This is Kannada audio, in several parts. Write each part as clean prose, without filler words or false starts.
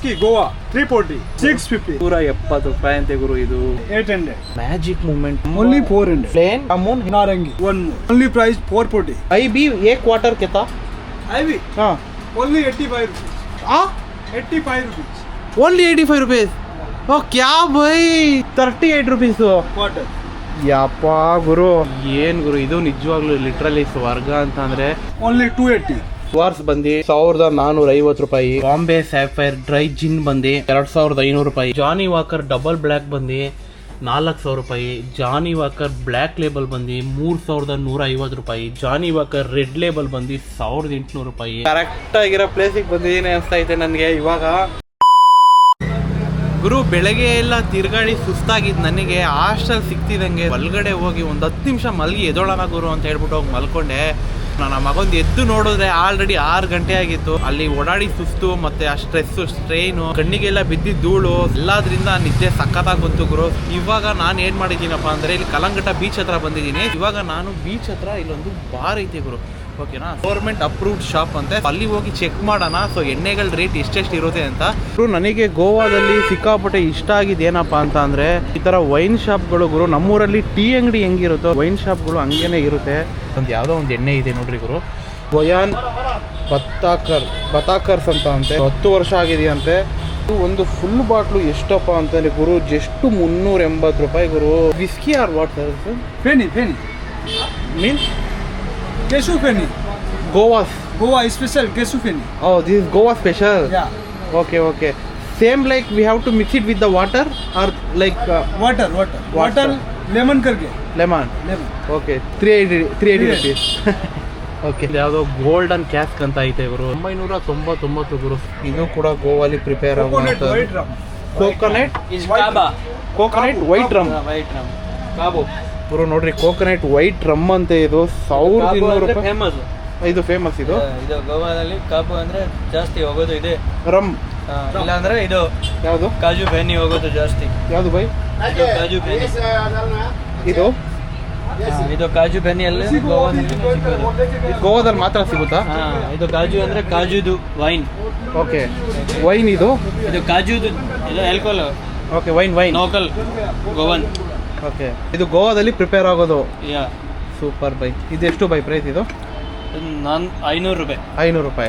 ವಿಸ್ಕಿ ಗೋವಾ 340 650 ₹170 ಅಂತೆ ಗುರು ಇದು 800 ಮ್ಯಾಜಿಕ್ ಮೂಮೆಂಟ್ only 400 ಪ್ಲೇನ್ ಅಮೂನ್ नारंगी one more only price 440 IB एक क्वार्टर कितना IV हाँ only 85 rupees हाँ 85 rupees ಓನ್ಲಿ ₹85 ಓ ಕ್ಯಾ ಬೈ ₹38 quarter ಯಪ್ಪ ಗುರು ಏನ್ ಗುರು ಇದು ನಿಜವಾಗ್ಲೂ ಲಿಟ್ರಲಿ ಸ್ವರ್ಗ ಅಂತ ಅಂದ್ರೆ only 280 ವಾರ್ಸ್ ಬಂದು ₹1450 ಬಾಂಬೆ ಸ್ಯಾಫೈರ್ ಡ್ರೈ ಜಿನ್ ಬಂದು ₹2500 ಜಾನಿ ವಾಕರ್ ಡಬಲ್ ಬ್ಲ್ಯಾಕ್ ಬಂದು ₹4000 ಜಾನಿ ವಾಕರ್ ಬ್ಲ್ಯಾಕ್ ಲೇಬಲ್ ಬಂದು ₹3150 ಜಾನಿ ವಾಕರ್ ರೆಡ್ ಲೇಬಲ್ ಬಂದು ₹1800 ಕರೆಕ್ಟ್ ಆಗಿರೋ ಪ್ಲೇಸಿಗೆ ಬಂದಿದ್ದೀನಿ ಅನಿಸ್ತಾ ಐತೆ ನನಗೆ ಇವಾಗ ಗುರು ಬೆಳಗ್ಗೆ ಎಲ್ಲ ತಿರ್ಗಾಡಿ ಸುಸ್ತಾಗಿದ್ದು ನನಗೆ ಹಾಸ್ಟೆಲ್ ಸಿಕ್ತಿದಂಗೆ ಒಳಗಡೆ ಹೋಗಿ ಒಂದು 10 ನಿಮಿಷ ಮಲಗಿ ಎದೋಳಣ ಗುರು ಅಂತ ಹೇಳ್ಬಿಟ್ಟು ಹೋಗಿ ಮಲ್ಕೊಂಡೆ. ನನ್ನ ಮಗೊಂದು ಎದ್ದು ನೋಡಿದ್ರೆ ಆಲ್ರೆಡಿ 6 ಗಂಟೆ ಆಗಿತ್ತು. ಅಲ್ಲಿ ಓಡಾಡಿ ಸುಸ್ತು ಮತ್ತೆ ಆ ಸ್ಟ್ರೆಸ್ಸು ಸ್ಟ್ರೈನು ಕಣ್ಣಿಗೆಲ್ಲ ಬಿದ್ದಿದ್ದು ಧೂಳು ಎಲ್ಲದ್ರಿಂದ ನಿದ್ದೆ ಸಖತ್ತಾಗಿ ಬಂತು ಗುರು. ಇವಾಗ ನಾನು ಏನು ಮಾಡಿದ್ದೀನಪ್ಪ ಅಂದರೆ ಇಲ್ಲಿ ಕಲಂಗಟ್ಟ ಬೀಚ್ ಹತ್ರ ಬಂದಿದ್ದೀನಿ. ಇವಾಗ ನಾನು ಬೀಚ್ ಹತ್ರ ಇಲ್ಲೊಂದು ಬಾರ್ ಐತೆ ಗುರು, ಓಕೆನಾ, ಗೌರ್ಮೆಂಟ್ ಅಪ್ರೂವ್ಡ್ ಶಾಪ್ ಅಂತೆ. ಅಲ್ಲಿ ಹೋಗಿ ಚೆಕ್ ಮಾಡೋಣ ಸೊ ಎಣ್ಣೆಗಳ ರೇಟ್ ಎಷ್ಟೆಷ್ಟು ಇರುತ್ತೆ ಅಂತ. ನನಗೆ ಗೋವಾದಲ್ಲಿ ಸಿಕ್ಕಾಪಟ್ಟೆ ಇಷ್ಟ ಆಗಿದ್ದು ಏನಪ್ಪಾ ಅಂತ ಅಂದ್ರೆ ಈ ತರ ವೈನ್ ಶಾಪ್ಗಳು ಗುರು. ನಮ್ಮೂರಲ್ಲಿ ಟೀ ಅಂಗಡಿ ಹೆಂಗಿರುತ್ತೋ ವೈನ್ ಶಾಪ್ಗಳು ಹಂಗೇನೆ ಇರುತ್ತೆ. ಒಂದು ಯಾವುದೋ ಒಂದು ಎಣ್ಣೆ ಇದೆ ನೋಡ್ರಿ ಗುರು, ಗೋಯಾನ್ ಬತಾಕರ್ಸ್ ಅಂತ ಅಂತೆ, 10 ವರ್ಷ ಆಗಿದೆಯಂತೆ. ಒಂದು ಫುಲ್ ಬಾಟ್ಲು ಎಷ್ಟಪ್ಪ ಅಂತಂದ್ರೆ ಗುರು ಜಸ್ಟ್ ₹380 ಗುರು. Whisky or what penny means Kesu penny Goa special Kesu penny. Oh, this is Goa special. Yeah. Okay. Same like we have to mix it with the water or like water lemon karke lemon. Okay, 380 rupees. Okay. ಯಾವುದು ಗೋಲ್ಡನ್ ಕ್ಯಾಸ್ಕ್ ಅಂತ ಐತೆ ಗುರು, 999 ಗುರು. ಇದು ಕೂಡ ಗೋವಾಲಿ ಪ್ರಿಪೇರ್ ಆಗುವಂತ ಕೋಕೋನಟ್ ವೈಟ್ ರಮ್ ಕಾಬೋ ಗುರು. ನೋಡ್ರಿ ಕೋಕೋನಟ್ ವೈಟ್ ರಮ್ ಅಂತ ಇದು ₹1200 ಫೇಮಸ್. ಇದು ಫೇಮಸ್. ಇದು ಗೋವಾದಲ್ಲಿ ಕಾಬು ಅಂದ್ರೆ ಜಾಸ್ತಿ ಹೋಗೋದು ಇದೆ, ರಮ್ ಇಲ್ಲ ಅಂದ್ರೆ ಇದು ಯಾವುದು ಕಾಜು ಬೆನ್ನಿ ಹೋಗೋದು ಜಾಸ್ತಿ. ಯಾವುದು ಬೈ? ಕಾಜು ಬೆನ್ನಿ ಇದು ಕಾಜು ಬೆನ್ನಿ ಅಲ್ಲಿ ಗೋವಾದಲ್ಲಿ ಮಾತ್ರ ಸಿಗುತ್ತಾ? ಇದು ಕಾಜು ಅಂದ್ರೆ ಕಾಜುದು ವೈನ್. ಓಕೆ, ವೈನ್ ಇದು ಕಾಜುದು ಇದು alcohol. Okay, wine local Goan. Okay, ಇದು ಗೋವಾದಲ್ಲಿ ಪ್ರಿಪೇರ್ ಆಗೋದು. ಯಾ, ಸೂಪರ್ ಬೈ. ಇದು ಎಷ್ಟು ಬೈ ಪ್ರೈಸ್? ಇದು ₹500. ₹500.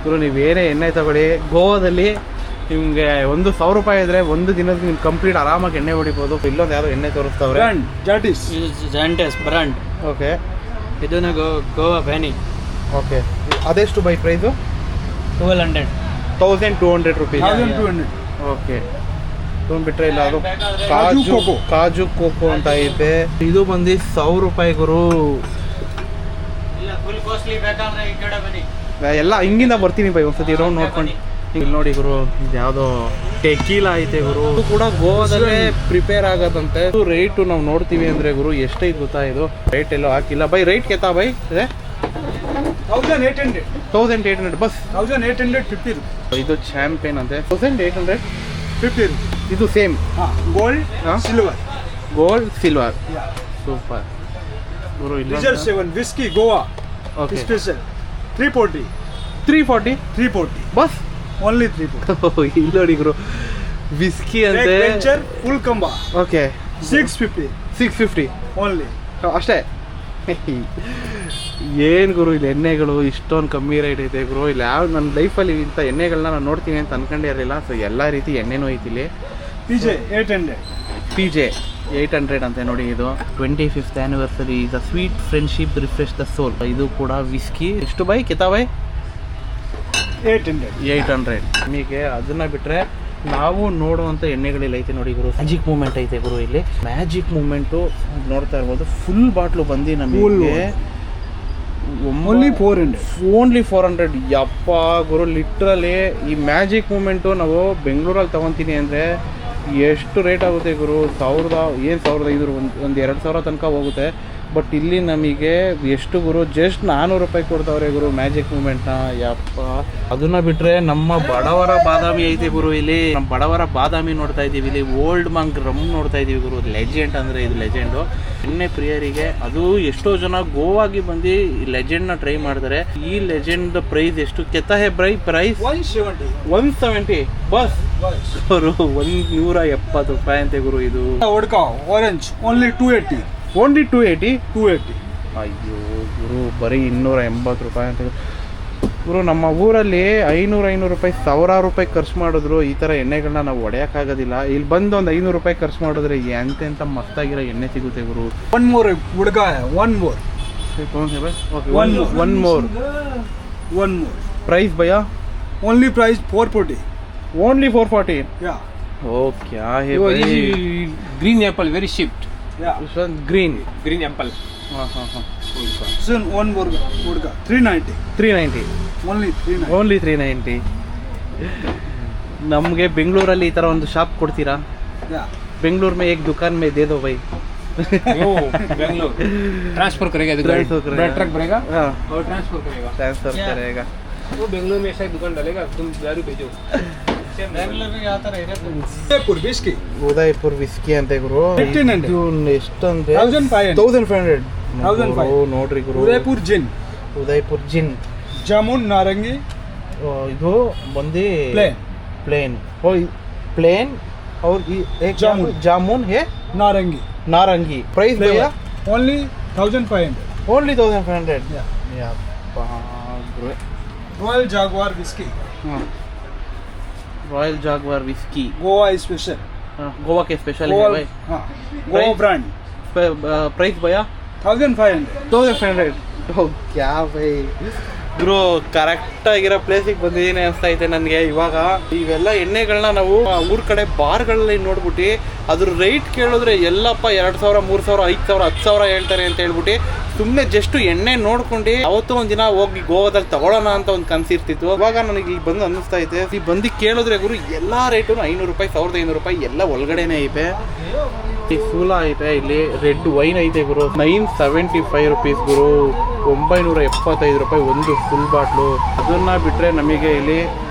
ಗುರು ನೀವೇನೇ ಎಣ್ಣೆ ತಗೊಳ್ಳಿ ಗೋವಾದಲ್ಲಿ ನಿಮಗೆ ₹1,000 ಇದ್ರೆ ಒಂದು ದಿನಕ್ಕೆ ನಿಮ್ಗೆ ಕಂಪ್ಲೀಟ್ ಆರಾಮಾಗಿ ಎಣ್ಣೆ ಹೊಡಿಬೋದು. ಇಲ್ಲೊಂದು ಯಾವುದೋ ಎಣ್ಣೆ ತೋರಿಸ್ತಾವ್ರೆ, ಜಾಂಟಸ್ ಬ್ರಾಂಡ್. ಓಕೆ, ಇದನ್ನ ಗೋವಾ ಬೆನ್ನಿ. ಓಕೆ, ಅದೆಷ್ಟು ಬೈ ಪ್ರೈಸು? 1200 rupees. 1200. ಓಕೆ, ಬಿಟ್ರೆ ಇಲ್ಲ ಅದು ಕಾಜು ಕೋಕೋ ಅಂತ ಐತೆ. ಇದು ಬಂದು ₹1,000 ಗುರು. ಎಲ್ಲ ಹಿಂಗಿಂದ ಬರ್ತೀನಿ ಬೈ, ಒಂದ್ಸತಿ ರೌಂಡ್ ನೋಡ್ಕೊಂಡು. ಇಲ್ಲಿ ನೋಡಿ ಗುರು, ಯಾವುದೋ ಟೆಕೀಲಾ ಐತೆ ಗುರು. ಇದು ಕೂಡ ಗೋವಾದಲ್ಲೇ ಪ್ರಿಪೇರ್ ಆಗೋದಂತೆ. ರೇಟು ನಾವು ನೋಡ್ತೀವಿ ಅಂದ್ರೆ ಗುರು ಎಷ್ಟೈತೆ ಗೊತ್ತಾ? ಇದು ರೇಟ್ ಎಲ್ಲೋ ಹಾಕಿಲ್ಲ ಬೈ. Rate ಕೆತ್ತಾ by? ಇದೆ 1800 ಬಸ್. 1850. ಇದು ಚಾಂಪಿಯನ್ ಅಂತೆ, 1850. ಇದು ಸೇಮ್ ಗೋಲ್ಡ್ ಸಿಲ್ವರ್. ಸೂಪರ್ ಗುರು. ಇಲ್ಲ Reserve 7 whiskey Goa. Okay, Special 340 bus only 340. ಇಲ್ಲಿ ನೋಡಿ ಗುರು, ವಿಸ್ಕಿ ಅಂತೆ full combo. Okay, 650 only. ಅಷ್ಟೇ. ಏನು ಗುರು ಇಲ್ಲಿ ಎಣ್ಣೆಗಳು ಇಷ್ಟೊಂದು ಕಮ್ಮಿ ರೇಟ್ ಐತೆ ಗುರು. ಇಲ್ಲಿ ಯಾವ ನನ್ನ ಲೈಫಲ್ಲಿ ಇಂಥ ಎಣ್ಣೆಗಳನ್ನ ನಾನು ನೋಡ್ತೀನಿ ಅಂತ ಅನ್ಕೊಂಡೇ ಇರಲಿಲ್ಲ. ಸೊ ಎಲ್ಲ ರೀತಿ ಎಣ್ಣೆನೂ ಐತಿ ಇಲ್ಲಿ. PJ 800 ಅಂತೆ ನೋಡಿ. ಇದು 25th anniversary the sweet friendship refresh the soul. ಇದು ಕೂಡ ವಿಸ್ಕಿ. ಎಷ್ಟು ಬೈ ಕಿತಾ ಬೈ? 800. ನಿಮಗೆ ಅದನ್ನ ಬಿಟ್ರೆ ನಾವು ನೋಡುವಂಥ ಎಣ್ಣೆಗಳಿಲ್ಲ ಐತೆ ನೋಡಿ ಗುರು. ಮ್ಯಾಜಿಕ್ ಮೂಮೆಂಟ್ ಐತೆ ಗುರು. ಇಲ್ಲಿ ಮ್ಯಾಜಿಕ್ ಮೂಮೆಂಟು ನೋಡ್ತಾ ಇರ್ಬೋದು. ಫುಲ್ ಬಾಟ್ಲು ಬಂದು ನಮಗೆ only 400. ಯಪ್ಪ ಗುರು, ಲಿಟ್ರಲಿ ಈ ಮ್ಯಾಜಿಕ್ ಮೂಮೆಂಟು ನಾವು ಬೆಂಗಳೂರಲ್ಲಿ ತೊಗೊತೀನಿ ಅಂದರೆ ಎಷ್ಟು ರೇಟ್ ಆಗುತ್ತೆ ಗುರು? 1,500 ಒಂದು 2,000 ತನಕ ಹೋಗುತ್ತೆ. ಬಟ್ ಇಲ್ಲಿ ನಮಗೆ ಎಷ್ಟು ಗುರು ಜಸ್ಟ್ 400 ರೂಪಾಯಿ ಕೊಡ್ತಾವ್ರೆ ಗುರು ಮ್ಯಾಜಿಕ್ ಮೂಮೆಂಟ್ನ. ಯಪ್ಪ, ಅದನ್ನ ಬಿಟ್ರೆ ನಮ್ಮ ಬಡವರ ಬಾದಾಮಿ ಐತೆ ಗುರು. ಇಲ್ಲಿ ನಮ್ಮ ಬಡವರ ಬಾದಾಮಿ ನೋಡ್ತಾ ಇದೀವಿ. ಇಲ್ಲಿ ಓಲ್ಡ್ ಮಂಕ್ ರಮ್ ನೋಡ್ತಾ ಇದೀವಿ ಗುರು. ಲೆಜೆಂಡ್ ಅಂದ್ರೆ ಇದು ಲೆಜೆಂಡು. ಎಣ್ಣೆ ಪ್ರಿಯರಿಗೆ ಅದು ಎಷ್ಟೋ ಜನ ಗೋವಾಗಿ ಬಂದು ಈ ಲೆಜೆಂಡ್ನ ಟ್ರೈ ಮಾಡ್ತಾರೆ. ಈ ಲೆಜೆಂಡ್ ಪ್ರೈಸ್ ಎಷ್ಟು ಕೆತ್ತಾ ಹೇ ಪ್ರೈಸ್ 170 ಬಸ್ ಗುರು. 170 ರೂಪಾಯಿ ಅಂತೆ ಗುರು ಇದು. Vodka orange only 280. ಓನ್ಲಿ 280. 280. ಅಯ್ಯೋ ಗುರು, ಬರೀ 280 ರೂಪಾಯಿ ಅಂತ ಗುರು. ನಮ್ಮ ಊರಲ್ಲಿ 500 ರೂಪಾಯಿ, 1000 ರೂಪಾಯಿ ಖರ್ಚು ಮಾಡಿದ್ರು ಈ ಥರ ಎಣ್ಣೆಗಳನ್ನ ನಾವು ಹೊಡೆಯೋಕ್ಕಾಗೋದಿಲ್ಲ. ಇಲ್ಲಿ ಬಂದು ಒಂದು 500 ರೂಪಾಯಿ ಖರ್ಚು ಮಾಡಿದ್ರೆ ಎಂತೆಂಥ ಮಸ್ತಾಗಿರೋ ಎಣ್ಣೆ ಸಿಗುತ್ತೆ ಗುರು. One more वुडका है. One more. One more. Price भैया? Only price 440. Only 440. Yeah. Oh, क्या है भाई? Green apple, very shipped. Yeah. This one green. Green apple. हाँ. This one more वुडका 390. 390. Only 390. Only 390. ನಮಗೆ ಬೆಂಗಳೂರಲ್ಲಿ ಈ ಥರ ಒಂದು ಶಾಪ್ ಕೊಡ್ತೀರಾ? Yeah. बेंगलुरु में एक दुकान में दे दो भाई. बेंगलोर ट्रांसफर करेगा Transfer करेगा. ट्रक भरेगा हाँ, और ट्रांसफर करेगा. Transfer Yeah. करेगा. वो बेंगलोर में ऐसा दुकान डालेगा, तुम दारू भेजो. बेंगलोर में आता रहेगा तुम. Udaipur whiskey. ಉದಯಪುರ್ ವಿಸ್ಕಿ ಅಂತೆ ಗುರು. 1500. ಇದು ಎಷ್ಟಂತೆ? 1500. 1500. 1500. ನೋಡ್ರಿ ಗುರು. Udaipur gin. ಉದಯಪುರ್ ಜಿನ್. Jamun narangi. ಇದು ಬಂದು Plain. प्लेन. प्लेन और एक जामुन है Narangi. नारंगी. प्राइस भैया? Only 1500. Only 1500. Yeah. Yeah. Royal Jaguar whiskey. Royal Jaguar whisky Goa special. Goa के स्पेशल है भाई. हाँ. Goa Price? brand. प्राइस भैया? 1500. 1500. क्या भाई ಗುರು, ಕರೆಕ್ಟ್ ಆಗಿರೋ ಪ್ಲೇಸಿಗೆ ಬಂದಿದ್ದೀನಿ ಅನಿಸ್ತಾ ಐತೆ ನನಗೆ ಇವಾಗ. ಇವೆಲ್ಲ ಎಣ್ಣೆಗಳನ್ನ ನಾವು ಊರ ಕಡೆ ಬಾರ್ಗಳಲ್ಲಿ ನೋಡ್ಬಿಟ್ಟು ಅದ್ರ ರೇಟ್ ಕೇಳಿದ್ರೆ ಎಲ್ಲಪ್ಪ 2000, 3000, 5000, 10000 ಹೇಳ್ತಾರೆ ಅಂತ ಹೇಳ್ಬಿಟ್ಟು ಸುಮ್ಮನೆ ಜಸ್ಟ್ ಎಣ್ಣೆ ನೋಡ್ಕೊಂಡು ಅವತ್ತು ಒಂದಿನ ಹೋಗಿ ಗೋವಾದಲ್ಲಿ ತಗೊಳ್ಳೋಣ ಅಂತ ಒಂದು ಕನ್ಸಿರ್ತಿತ್ತು. ಇವಾಗ ನನಗೆ ಇಲ್ಲಿ ಬಂದು ಅನ್ನಿಸ್ತಾ ಐತೆ. ಈ ಬಂದು ಕೇಳಿದ್ರೆ ಗುರು ಎಲ್ಲ ರೇಟು 500 ರೂಪಾಯಿ, 1500 ರೂಪಾಯಿ ಎಲ್ಲ ಒಳಗಡೆನೇ ಐತೆ. ಈ ಸೂಲ ಐತೆ, ಇಲ್ಲಿ ರೆಡ್ ವೈನ್ ಐತೆ ಗುರು. 975 ರುಪೀಸ್ ಗುರು. 975 ರೂಪಾಯಿ ಒಂದು ಫುಲ್ ಬಾಟ್ಲು. ಅದನ್ನ ಬಿಟ್ರೆ ನಮಗೆ ಇಲ್ಲಿ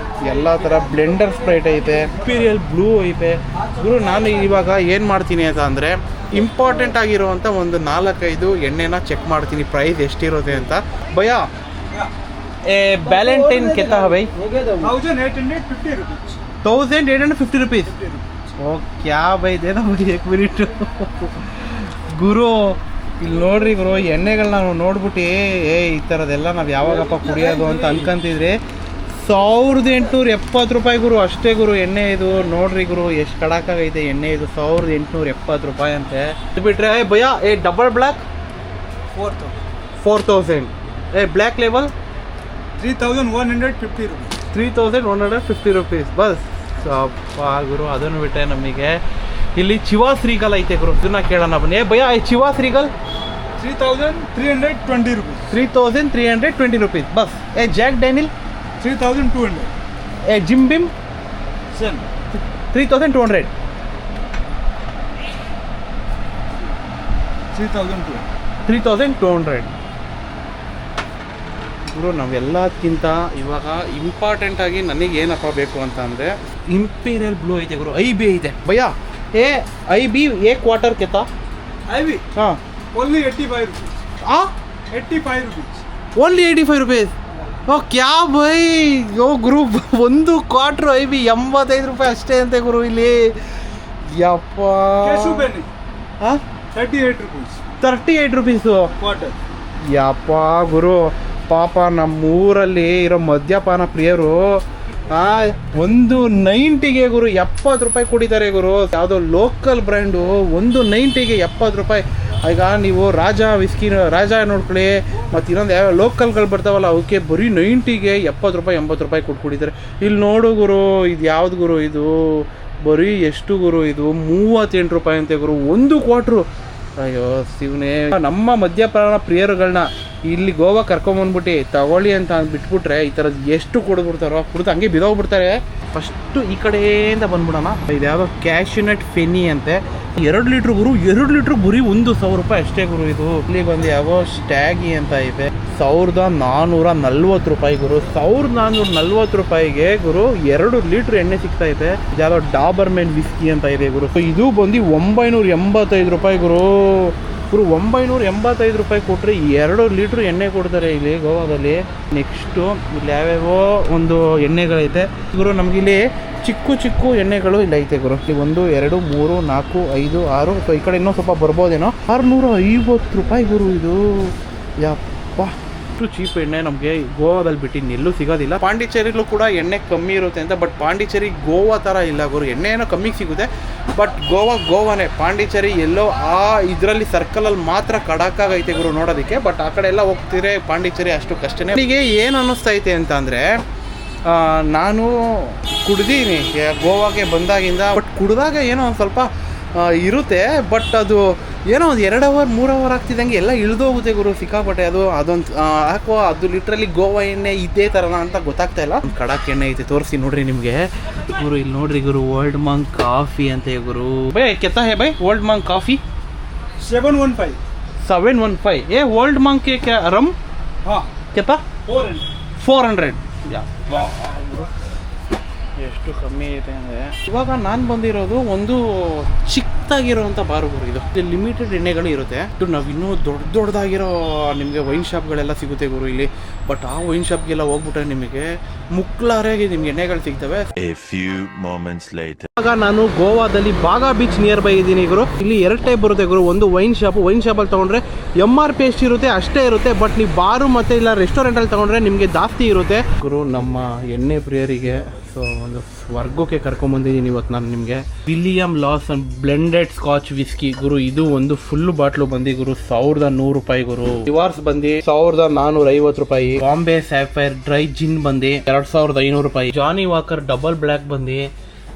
ಎಲ್ಲ ಥರ ಬ್ಲೆಂಡರ್ ಸ್ಪ್ರೈಟ್ ಐತೆ, ಇಂಪೀರಿಯಲ್ ಬ್ಲೂ ಐತೆ ಗುರು. ನಾನು ಇವಾಗ ಏನು ಮಾಡ್ತೀನಿ ಅಂತ ಅಂದರೆ ಇಂಪಾರ್ಟೆಂಟ್ ಆಗಿರುವಂಥ ಒಂದು 4-5 ಎಣ್ಣೆನ ಚೆಕ್ ಮಾಡ್ತೀನಿ ಪ್ರೈಸ್ ಎಷ್ಟಿರುತ್ತೆ ಅಂತ. ಭಯ್ಯ ವ್ಯಾಲೆಂಟೈನ್ ಕೆತ್ತಾ ಬೈ? 1850 rupees. 1850 रुपीज़. ओ क्या भाई दे दो मुझे 1 मिनट ಗುರು. ಇಲ್ಲಿ ನೋಡ್ರಿ ಗುರು, ಎಣ್ಣೆಗಳನ್ನ ನಾವು ನೋಡ್ಬಿಟ್ಟು ಈ ಥರದ್ದೆಲ್ಲ ನಾವು ಯಾವಾಗಪ್ಪ ಕುಡಿಯೋದು ಅಂತ ಅನ್ಕೊಂತಿದ್ರಿ. 1870 ರೂಪಾಯಿ ಗುರು, ಅಷ್ಟೇ ಗುರು ಎಣ್ಣೆ ಇದು. ನೋಡ್ರಿ ಗುರು ಎಷ್ಟು ಕಡಕಾಗೈತೆ ಎಣ್ಣೆ ಇದು. 1870 ರೂಪಾಯಿ ಅಂತೆ. ಇದು ಬಿಟ್ರೆ bhaiya double black 4000. Black label 3150 rupees. 3150 rupees bus. ಅಪ್ಪ ಗುರು, ಅದನ್ನು ಬಿಟ್ಟರೆ ನಮಗೆ ಇಲ್ಲಿ ಚಿವಾಸ್ ರೀಗಲ್ ಐತೆ ಗುರು. ಇದನ್ನ ಕೇಳೋಣ ಬನ್ನಿ. ಭಯ್ಯ ಚಿವಾಸ್ ರೀಗಲ್ 3320 rupees. 3320 ರೂಪೀಸ್ ಬಸ್. Jack Daniel 3200. Jim Beam Sen 3200. 3200 ಗುರು. ನಾವೆಲ್ಲದಕ್ಕಿಂತ ಇವಾಗ ಇಂಪಾರ್ಟೆಂಟ್ ಆಗಿ ನನಗೆ ಏನಪ್ಪ ಬೇಕು ಅಂತ ಅಂದರೆ ಇಂಪೀರಿಯಲ್ ಬ್ಲೂ ಐತೆ ಗುರು. ಐ ಬಿ ಐತೆ ಭಯ್ಯ. ಐ ಬಿ ಕ್ವಾರ್ಟರ್ ಕೆತ್ತಾ? IB ಹಾಂ. only 85 rupees. 85 rupees. Only 85 rupees. ಓ ಕ್ಯಾ ಬೈ. ಯೋ ಗುರು, ಒಂದು ಕ್ವಾರ್ಟ್ರು ಐ ಬಿ 85 ರೂಪಾಯಿ ಅಷ್ಟೇ ಅಂತೆ ಗುರು ಇಲ್ಲಿ. ಯಪ್ಪ. Cashew Benny ಹಾಂ, 38 rupees. 38 ರೂಪೀಸು. Quarter. ಯಪ್ಪ ಗುರು, ಪಾಪ ನಮ್ಮೂರಲ್ಲಿ ಇರೋ ಮದ್ಯಪಾನ ಪ್ರಿಯರು ಒಂದು 90ಗೆ ಗುರು 70 ರೂಪಾಯಿ ಕುಡಿತಾರೆ ಗುರು. ಯಾವುದೋ ಲೋಕಲ್ ಬ್ರ್ಯಾಂಡು ಒಂದು 90ಗೆ 70 ರೂಪಾಯಿ. ಈಗ ನೀವು ರಾಜಾ ವಿಸ್ಕಿ ರಾಜಾ ನೋಡ್ಕೊಳ್ಳಿ, ಮತ್ತು ಇನ್ನೊಂದು ಯಾವ ಲೋಕಲ್ಗಳು ಬರ್ತಾವಲ್ಲ ಅವಕ್ಕೆ ಬರೀ 90ಗೆ 70 ರೂಪಾಯಿ 80 ರೂಪಾಯಿ ಕೊಟ್ಟು ಕುಡಿತಾರೆ. ಇಲ್ಲಿ ನೋಡು ಗುರು, ಇದು ಯಾವ್ದು ಗುರು ಇದು? ಬರೀ ಎಷ್ಟು ಗುರು ಇದು? 38 ರೂಪಾಯಿ ಅಂತೆ ಗುರು ಒಂದು ಕ್ವಾರ್ಟ್ರು. ಅಯ್ಯೋ ಶಿವನೇ, ನಮ್ಮ ಮದ್ಯಪಾನ ಪ್ರಿಯರುಗಳನ್ನ ಇಲ್ಲಿ ಗೋವಾ ಕರ್ಕೊಂಬಂದ್ಬಿಟ್ಟು ತಗೊಳ್ಳಿ ಅಂತ ಬಿಟ್ಬಿಟ್ರೆ ಈ ಥರದ್ದು ಎಷ್ಟು ಕುಡಿದ್ಬಿಡ್ತಾರೋ, ಕುಡಿದು ಹಂಗೆ ಬಿದೋಗ್ಬಿಡ್ತಾರೆ. ಫಸ್ಟು ಈ ಕಡೆಯಿಂದ ಬಂದ್ಬಿಡೋಣ. ಇದು ಯಾವುದೋ ಕ್ಯಾಶ್ಯೂನಟ್ ಫೆನಿ ಅಂತೆ. 2 ಲೀಟ್ರ್ ಗುರು, 2 ಲೀಟ್ರ್ ಬರೀ 1,000 ರೂಪಾಯಿ ಅಷ್ಟೇ ಗುರು. ಇದು ಇಲ್ಲಿ ಬಂದು ಯಾವ ಸ್ಟ್ಯಾಗಿ ಅಂತ ಇದೆ 1,440 ರೂಪಾಯಿ ಗುರು. 1,440 ರೂಪಾಯಿಗೆ ಗುರು 2 ಲೀಟ್ರ್ ಎಣ್ಣೆ ಸಿಗ್ತಾ ಇದೆ. ಯಾವ್ದೋ ಡಾಬರ್ ಮೆನ್ ವಿಸ್ಕಿ ಅಂತ ಇದೆ ಗುರು. ಇದು ಬಂದು 985 ರೂಪಾಯಿ ಗುರು. 985 ರೂಪಾಯಿ ಕೊಟ್ಟರೆ 2 ಲೀಟ್ರ್ ಎಣ್ಣೆ ಕೊಡ್ತಾರೆ ಇಲ್ಲಿ ಗೋವಾದಲ್ಲಿ. ನೆಕ್ಸ್ಟು ಇಲ್ಲಿ ಯಾವ್ಯಾವೋ ಒಂದು ಎಣ್ಣೆಗಳೈತೆ ಗುರು. ನಮಗಿಲ್ಲಿ ಚಿಕ್ಕ ಎಣ್ಣೆಗಳು ಇಲ್ಲ ಐತೆ ಗುರು. ಇಲ್ಲಿ 1, 2, 3, 4, 5, 6 ಸೊ ಈ ಕಡೆ ಇನ್ನೂ ಸ್ವಲ್ಪ ಬರ್ಬೋದೇನೋ. 650 ರೂಪಾಯಿ ಗುರು ಇದು. ಯಪ್ಪ, ಇಷ್ಟು ಚೀಪ್ ಎಣ್ಣೆ ನಮಗೆ ಗೋವಾದಲ್ಲಿ ಬಿಟ್ಟು ಇನ್ನೆಲ್ಲೂ ಸಿಗೋದಿಲ್ಲ. ಪಾಂಡಿಚೇರಿಲೂ ಕೂಡ ಎಣ್ಣೆ ಕಮ್ಮಿ ಇರುತ್ತೆ ಅಂತ, ಬಟ್ ಪಾಂಡಿಚೇರಿ ಗೋವಾ ಥರ ಇಲ್ಲ ಗುರು. ಎಣ್ಣೆ ಏನೋ ಕಮ್ಮಿಗೆ ಸಿಗುತ್ತೆ, ಬಟ್ ಗೋವಾನೇ. ಪಾಂಡಿಚೇರಿ ಎಲ್ಲೋ ಆ ಇದರಲ್ಲಿ ಸರ್ಕಲಲ್ಲಿ ಮಾತ್ರ ಕಡಕಾಗೈತೆ ಗುರು ನೋಡೋದಕ್ಕೆ. ಬಟ್ ಆ ಕಡೆ ಎಲ್ಲ ಹೋಗ್ತಿದ್ರೆ ಪಾಂಡಿಚೇರಿ ಅಷ್ಟು ಕಷ್ಟನೇ. ನನಗೆ ಏನು ಅನ್ನಿಸ್ತೈತೆ ಅಂತ ಅಂದರೆ, ನಾನು ಕುಡ್ದೀನಿ ಗೋವಾಗೆ ಬಂದಾಗಿಂದ. ಬಟ್ ಕುಡ್ದಾಗ ಏನೋ ಒಂದು ಸ್ವಲ್ಪ ಇರುತ್ತೆ, ಬಟ್ ಅದು ಏನೋ ಒಂದು 2 ಅವರ್ 3 ಅವರ್ ಆಗ್ತಿದ್ದಂಗೆ ಎಲ್ಲ ಇಳಿದೋಗುತ್ತೆ ಗುರು ಸಿಕ್ಕಾಪಟ್ಟೆ. ಅದೊಂದು ಯಾಕೋ ಅದು ಲಿಟ್ರಲಿ ಗೋವಾ ಎಣ್ಣೆ ಇದೇ ಥರನ ಅಂತ ಗೊತ್ತಾಗ್ತಾ ಇಲ್ಲ. ಒಂದು ಕಡಕ್ ಎಣ್ಣೆ ಐತೆ, ತೋರಿಸಿ ನೋಡ್ರಿ ನಿಮಗೆ ಗುರು. ಇಲ್ಲಿ ನೋಡ್ರಿ ಗುರು, ಓಲ್ಡ್ ಮಂಕ್ ಕಾಫಿ ಅಂತ ಗುರು. ಬೈ ಕೆತ್ತಾ ಹೇ ಬೈ ಓಲ್ಡ್ ಮಂಕ್ ಕಾಫಿ? 715. 715 ಏ ಓಲ್ಡ್ ಮಂಕ್ ಕ್ಯಾ ರಮ್? ಹಾಂ ಕೆತ್ತಾ 400. ಎಷ್ಟು ಕಮ್ಮಿ ಐತೆ ಅಂದರೆ, ಇವಾಗ ನಾನು ಬಂದಿರೋದು ಒಂದು ಚಿಕ್ಕದಾಗಿರೋವಂಥ ಬಾರು ಗುರು. ಇದು ಲಿಮಿಟೆಡ್ ಎಣ್ಣೆಗಳು ಇರುತ್ತೆ. ಇದು ನಾವು ಇನ್ನೂ ದೊಡ್ಡದಾಗಿರೋ ನಿಮಗೆ ವೈನ್ ಶಾಪ್ಗಳೆಲ್ಲ ಸಿಗುತ್ತೆ ಗುರು ಇಲ್ಲಿ. ಬಟ್ ಆ ವೈನ್ ಶಾಪ್ಗೆಲ್ಲ ಹೋಗ್ಬಿಟ್ರೆ ನಿಮಗೆ ಮುಕ್ಲಾರಾಗಿ ನಿಮ್ಗೆ ಎಣ್ಣೆಗಳು ಸಿಗ್ತವೆ. ಇವಾಗ ನಾನು ಗೋವಾದಲ್ಲಿ ಬಾಗಾ ಬೀಚ್ ನಿಯರ್ ಬೈ ಇದ್ದೀನಿ ಗುರು. ಇಲ್ಲಿ 2 ಟೈಪ್ ಬರುತ್ತೆ ಗುರು. ಒಂದು ವೈನ್ ಶಾಪಲ್ಲಿ ತೊಗೊಂಡ್ರೆ MRP ಎಷ್ಟಿರುತ್ತೆ ಅಷ್ಟೇ ಇರುತ್ತೆ. ಬಟ್ ನೀವು ಬಾರು ಮತ್ತು ಇಲ್ಲ ರೆಸ್ಟೋರೆಂಟಲ್ಲಿ ತೊಗೊಂಡ್ರೆ ನಿಮಗೆ ಜಾಸ್ತಿ ಇರುತ್ತೆ ಗುರು. ನಮ್ಮ ಎಣ್ಣೆ ಪ್ರಿಯರಿಗೆ ಸೊ ಒಂದು ಸ್ವರ್ಗಕ್ಕೆ ಕರ್ಕೊಂಬಂದಿದ್ದೀನಿ ಇವತ್ತು ನಾನು ನಿಮಗೆ. William Lawson blended Scotch whisky ಗುರು. ಇದು ಒಂದು ಫುಲ್ ಬಾಟ್ಲು ಬಂದು ಗುರು 1,100 ರೂಪಾಯಿ ಗುರು. ರಿವಾರ್ಸ್ ಬಂದು 1,450 ರೂಪಾಯಿ. ಬಾಂಬೆ ಸ್ಯಾಫೈರ್ ಡ್ರೈ ಜಿನ್ ಬಂದು 2,500 ರೂಪಾಯಿ. ಜಾನಿ ವಾಕರ್ ಡಬಲ್ ಬ್ಲ್ಯಾಕ್ ಬಂದು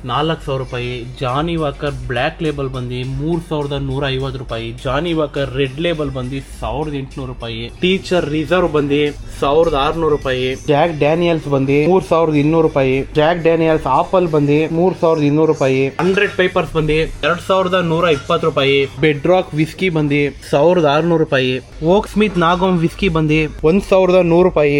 4,000 ರೂಪಾಯಿ. ಜಾನಿ ವಾಕರ್ ಬ್ಲ್ಯಾಕ್ ಲೇಬಲ್ ಬಂದು 3,150 ರೂಪಾಯಿ. ಜಾನಿ ವಾಕರ್ ರೆಡ್ ಲೇಬಲ್ ಬಂದು 1,800 ರೂಪಾಯಿ. ಟೀಚರ್ ರಿಸರ್ವ್ ಬಂದು 1,600 ರೂಪಾಯಿ. ಜಾಕ್ ಡ್ಯಾನಿಯಲ್ಸ್ ಬಂದು 3,200 ರೂಪಾಯಿ. ಜಾಕ್ ಡ್ಯಾನಿಯಲ್ಸ್ ಆಪಲ್ ಬಂದು 3,200 ರೂಪಾಯಿ. 100 ಪೇಪರ್ಸ್ ಬಂದು 2,120 ರೂಪಾಯಿ. ಬೆಡ್ ರಾಕ್ ವಿಸ್ಕಿ ಬಂದು 1,600 ರೂಪಾಯಿ. ಓಕ್ ಸ್ಮಿತ್ ನಾಗೋಮ್ ವಿಸ್ಕಿ ಬಂದು 1,100 ರೂಪಾಯಿ.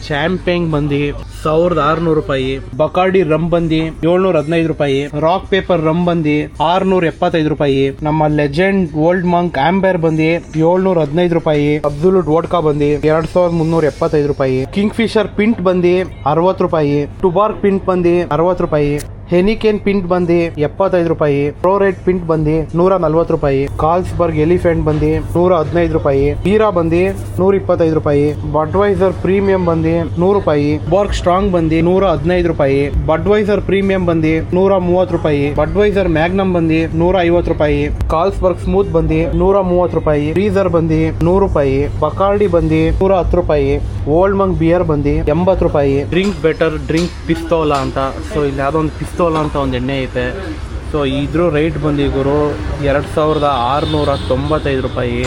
ಚಾಂಪೇಂಗ್ ಬಂದು 1,600 ರೂಪಾಯಿ. ಬಕಾರ್ಡಿ ರಮ್ ಬಂದು 715 ರೂಪಾಯಿ. ರಾಕ್ ಪೇಪರ್ ರಮ್ ಬಂದು 675 ರೂಪಾಯಿ. ನಮ್ಮ ಲೆಜೆಂಡ್ ಓಲ್ಡ್ ಮಂಕ್ ಆಂಬರ್ ಬಂದು 715 ರೂಪಾಯಿ. ಅಬ್ಸಲ್ಯೂಟ್ ವೋಡ್ಕಾ ಬಂದು 2,375 ರೂಪಾಯಿ. ಕಿಂಗ್ ಫಿಶರ್ ಪಿಂಟ್ ಬಂದು 60 ರೂಪಾಯಿ. ಟುಬಾರ್ಕ್ ಪಿಂಟ್ ಬಂದು 60 ರೂಪಾಯಿ. ಹೆನಿಕೇನ್ ಪಿಂಟ್ ಬಂದು 75 ರೂಪಾಯಿ. ಪ್ರೋ ರೆಡ್ ಪಿಂಟ್ ಬಂದು 140 ರೂಪಾಯಿ. ಕಾರ್ಲ್ಸ್ಬರ್ಗ್ ಎಲಿಫೆಂಟ್ ಬಂದು 115 ರೂಪಾಯಿ. ಬೀರಾ ಬಂದು 125 ರೂಪಾಯಿ. ಬಡ್ವೈಸರ್ ಪ್ರೀಮಿಯಂ ಬಂದು 100 ರೂಪಾಯಿ. ಬಾರ್ಕ್ ಸ್ಟ್ರಾಂಗ್ ಬಂದು 115 ರೂಪಾಯಿ. ಬಡ್ವೈಸರ್ ಪ್ರೀಮಿಯಂ ಬಂದು 130 ರೂಪಾಯಿ. ಬಡ್ವೈಸರ್ ಮ್ಯಾಗ್ನಮ್ ಬಂದು 150 ರೂಪಾಯಿ. ಕಾರ್ಲ್ಸ್ಬರ್ಗ್ ಸ್ಮೂತ್ ಬಂದು 130 ರೂಪಾಯಿ. ಫ್ರೀಸರ್ ಬಂದು 100 ರೂಪಾಯಿ. ಬಕಾರ್ಡಿ ಬಂದು 110 ರೂಪಾಯಿ. ಓಲ್ಡ್ ಮಂಕ್ ಬಿಯರ್ ಬಂದು 80 ರೂಪಾಯಿ. ಡ್ರಿಂಕ್ ಬೆಟರ್ ಡ್ರಿಂಕ್ ಪಿಸ್ತೋಲಾ ಅಂತ. ಸೊ ಇಲ್ಲಿ ಯಾವುದೋ ಒಂದು ಪಿಸ್ತೋಲಾ ಅಂತ ಒಂದು ಎಣ್ಣೆ ಐತೆ. ಸೊ ಇದ್ರ ರೇಟ್ ಬಂದು ಗುರು 2,695 ರೂಪಾಯಿ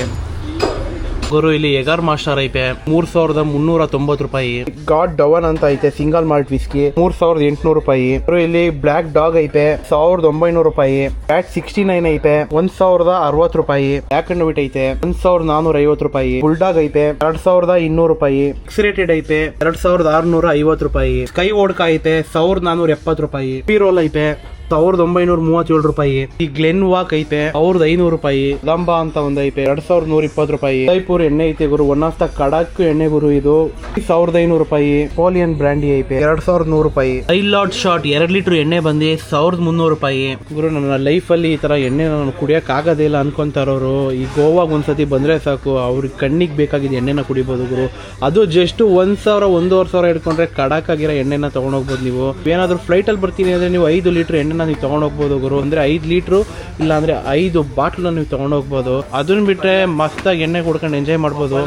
ಗುರು. ಇಲ್ಲಿ ಎಗರ್ ಮಾಸ್ಟರ್ ಐತೆ 3,390 ರೂಪಾಯಿ. ಗಾಡ್ ಡವನ್ ಅಂತ ಐತೆ ಸಿಂಗಲ್ ಮಾಲ್ಟ್ ವಿಸ್ಕಿ 3,800 ರೂಪಾಯಿ. ಇಲ್ಲಿ ಬ್ಲಾಕ್ ಡಾಗ್ ಐತೆ 1,900 ರೂಪಾಯಿ. ಬ್ಯಾಟ್ 69 ಐತೆ 1,060 ರೂಪಾಯಿ. ಬ್ಲಾಕ್ ಅಂಡ್ ವೈಟ್ ಐತೆ 1,450 ರೂಪಾಯಿ. ಬುಲ್ಡಾಗ್ ಐತೆ 2,200 ರೂಪಾಯಿ. ಎಕ್ಸ್ರೇಟೆಡ್ ಐತೆ 2,650 ರೂಪಾಯಿ. ಸ್ಕೈ ವೋಡ್ಕಾ ಐತೆ 1,470 ರೂಪಾಯಿ. ಪಿರೋಲ್ ಐತೆ 1,937 ರೂಪಾಯಿ. ಈ ಗ್ಲೆನ್ ವಾಕ್ ಐತೆ 1,500 ರೂಪಾಯಿ. ಲಂಬಾ ಅಂತ ಒಂದ್ ಐತೆ 2,120 ರೂಪಾಯಿ. ಜೈಪುರ್ ಎಣ್ಣೆ ಐತೆ ಗುರು, ಒನ್ ಆಫ್ ದ ಕಡಕ್ ಎಣ್ಣೆ ಗುರು. ಇದು 1,500 ರೂಪಾಯಿ. ಪೋಲಿಯನ್ ಬ್ರ್ಯಾಂಡಿ ಐತೆ 2,100 ರೂಪಾಯಿ. ಐಲಾಟ್ ಶಾಟ್ 2 ಲೀಟರ್ ಎಣ್ಣೆ ಬಂದು 1,300 ರೂಪಾಯಿ ಗುರು. ನನ್ನ ಲೈಫ್ ಅಲ್ಲಿ ಈ ತರ ಎಣ್ಣೆ ನಾನು ಕುಡಿಯಕ್ ಆಗೋದೇ ಇಲ್ಲ ಅನ್ಕೊಂತಾರೋರು ಈ ಗೋವಾಗ್ ಒಂದ್ಸತಿ ಬಂದ್ರೆ ಸಾಕು, ಅವ್ರಿಗೆ ಕಣ್ಣಿಗೆ ಬೇಕಾಗಿದ್ದ ಎಣ್ಣೆನ ಕುಡಿಬಹುದು ಗುರು. ಅದು ಜಸ್ಟ್ 1,000 1,500 ಇಟ್ಕೊಂಡ್ರೆ ಕಡಕ್ ಆಗಿರೋ ಎಣ್ಣೆನ ತಗೊಂಡೋಗ್ಬೋದು. ನೀವು ಏನಾದ್ರು ಫ್ಲೈಟ್ ಅಲ್ಲಿ ಬರ್ತೀನಿ ಅಂದ್ರೆ ನೀವು 5 ಲೀಟರ್ ಎಣ್ಣೆ ನೀವು ತಗೊಂಡೋಗ್ಬೋದು ಗುರು. ಅಂದ್ರೆ 5 ಲೀಟ್ರು ಇಲ್ಲ ಅಂದ್ರೆ 5 ಬಾಟ್ಲು ನೀವು ತಗೊಂಡೋಗ್ಬೋದು. ಅದನ್ನ ಬಿಟ್ರೆ ಮಸ್ತಾಗಿ ಎಣ್ಣೆ ಕುಡ್ಕೊಂಡು ಎಂಜಾಯ್ ಮಾಡ್ಬೋದು.